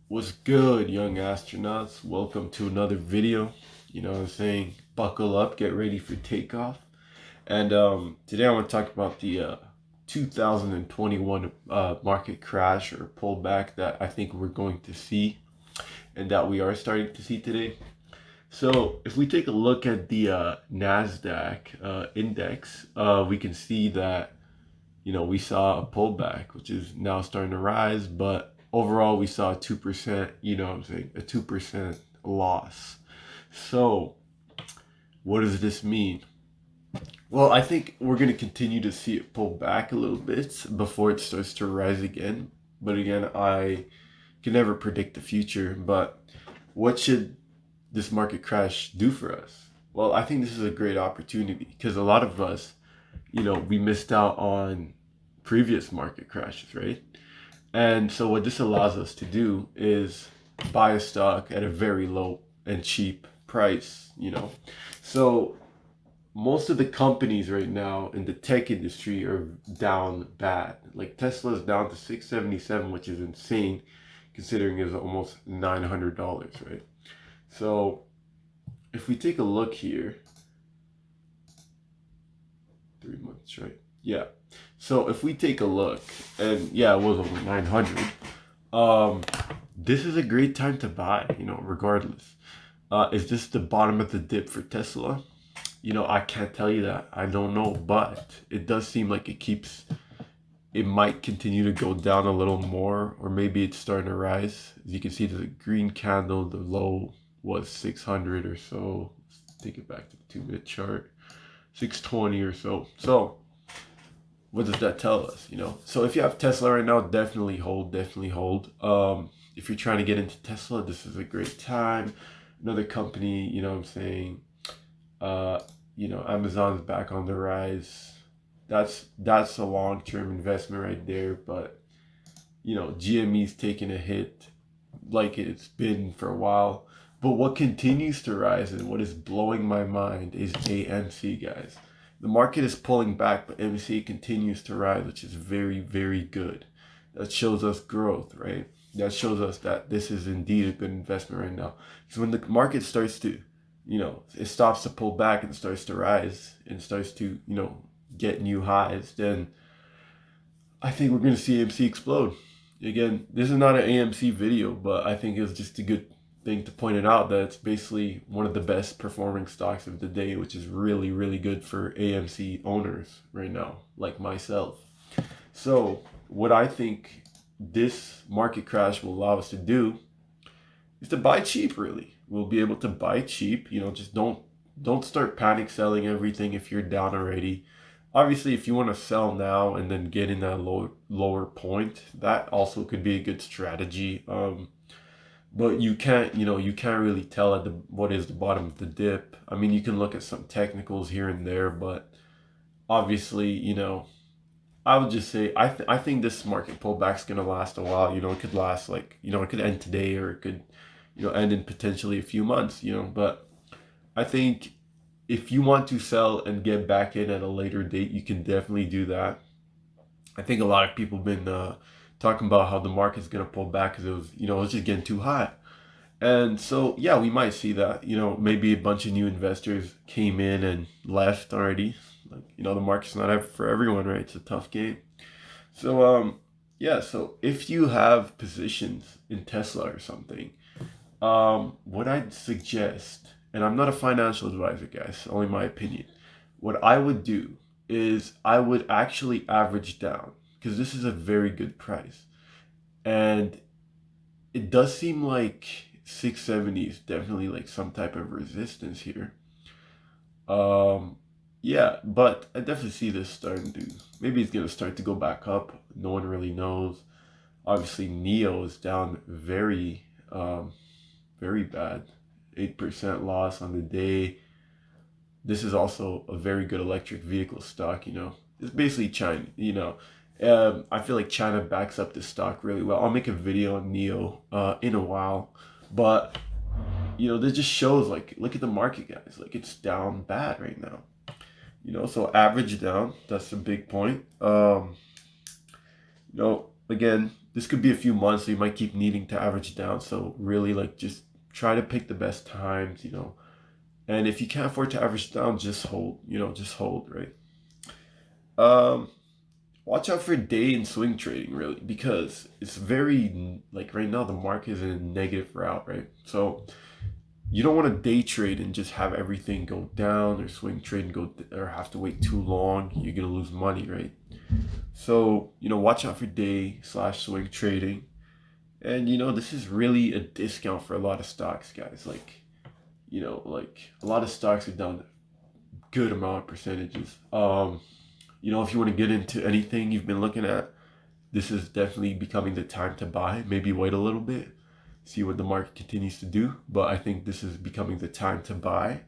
What's good, young astronauts? Welcome to another video. You know what I'm saying? Buckle up, get ready for takeoff. And today I want to talk about the 2021 market crash or pullback that I think we're going to see and that we are starting to see today. So if we take a look at the NASDAQ index, we can see that we saw a pullback, which is now starting to rise, but overall we saw a 2%, a 2% loss. So what does this mean? Well, I think we're going to continue to see it pull back a little bit before it starts to rise again. But again, I can never predict the future. But what should this market crash do for us? Well, I think this is a great opportunity because a lot of us, we missed out on previous market crashes, right? And so what this allows us to do is buy a stock at a very low and cheap price. So most of the companies right now in the tech industry are down bad. Like Tesla is down to 677, which is insane considering it's almost $900, right? So if we take a look here, 3 months, right? Yeah. So if we take a look, and yeah, it was over 900. Um, this is a great time to buy, regardless. Is this the bottom of the dip for Tesla? I can't tell you that. I don't know, but it does seem like it might continue to go down a little more, or maybe it's starting to rise. As you can see, the green candle, the low was 600 or so. Let's take it back to the 2-minute chart, 620 or so. So what does that tell us? So if you have Tesla right now, definitely hold, definitely hold. If you're trying to get into Tesla, this is a great time. Another company, what I'm saying, Amazon's back on the rise. That's a long-term investment right there. But GME's taking a hit like it's been for a while. But what continues to rise and what is blowing my mind is AMC, guys. The market is pulling back, but AMC continues to rise, which is very, very good. That shows us growth, right? That shows us that this is indeed a good investment right now. Because when the market starts to, it stops to pull back and starts to rise and starts to, get new highs, then I think we're going to see AMC explode. Again, this is not an AMC video, but I think it's just a good thing to point it out that it's basically one of the best performing stocks of the day, which is really, really good for AMC owners right now, like myself. So what I think this market crash will allow us to do is to buy cheap, really. We'll be able to buy cheap, just don't start panic selling everything if you're down already. Obviously, if you want to sell now and then get in that lower point, that also could be a good strategy. But you can't really tell at what is the bottom of the dip. I mean, you can look at some technicals here and there, but obviously, I would just say I think this market pullback's gonna last a while. It could last it could end today or it could end in potentially a few months. But I think if you want to sell and get back in at a later date, you can definitely do that. I think a lot of people have been talking about how the market's gonna pull back because it was just getting too high. And so, yeah, we might see that. Maybe a bunch of new investors came in and left already. Like, the market's not for everyone, right? It's a tough game. So, yeah. So if you have positions in Tesla or something, what I'd suggest, and I'm not a financial advisor, guys, only my opinion. What I would do is I would actually average down because this is a very good price, and it does seem like 670 is definitely like some type of resistance here. Um, yeah, but I definitely see this starting to. Maybe it's gonna start to go back up. No one really knows. Obviously, Neo is down very bad. 8% loss on the day. This is also a very good electric vehicle stock. It's basically China. I feel like China backs up this stock really well. I'll make a video on Neo in a while, but this just shows, like, look at the market, guys. Like, it's down bad right now. So average down. That's a big point. again, this could be a few months, so you might keep needing to average down. So really, like, just try to pick the best times, you know. And if you can't afford to average down, just hold, you know, just hold, right? Um, Watch out for day and swing trading, really, because it's very, like, right now the market is in a negative route, right? So you don't want to day trade and just have everything go down, or swing trade and go, or have to wait too long. You're gonna lose money, right? So, you know, watch out for day slash swing trading. And, you know, this is really a discount for a lot of stocks, guys. Like, you know, like a lot of stocks are down good amount of percentages. You know, if you want to get into anything you've been looking at, this is definitely becoming the time to buy. Maybe wait a little bit, see what the market continues to do. But I think this is becoming the time to buy.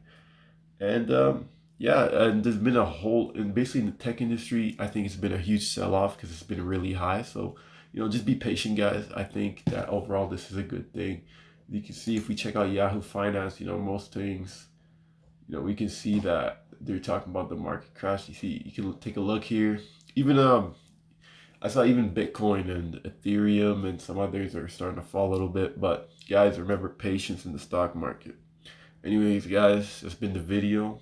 And yeah, and there's been a whole, and basically in the tech industry, I think it's been a huge sell off because it's been really high. So, you know, just be patient, guys. I think that overall this is a good thing. You can see if we check out Yahoo Finance, you know, most things, you know, we can see that they're talking about the market crash. You see, you can take a look here. Even I saw even Bitcoin and Ethereum and some others are starting to fall a little bit. But guys, remember patience in the stock market. Anyways, guys, that's been the video.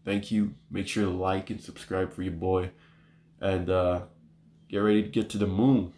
Thank you. Make sure to like and subscribe for your boy. And get ready to get to the moon.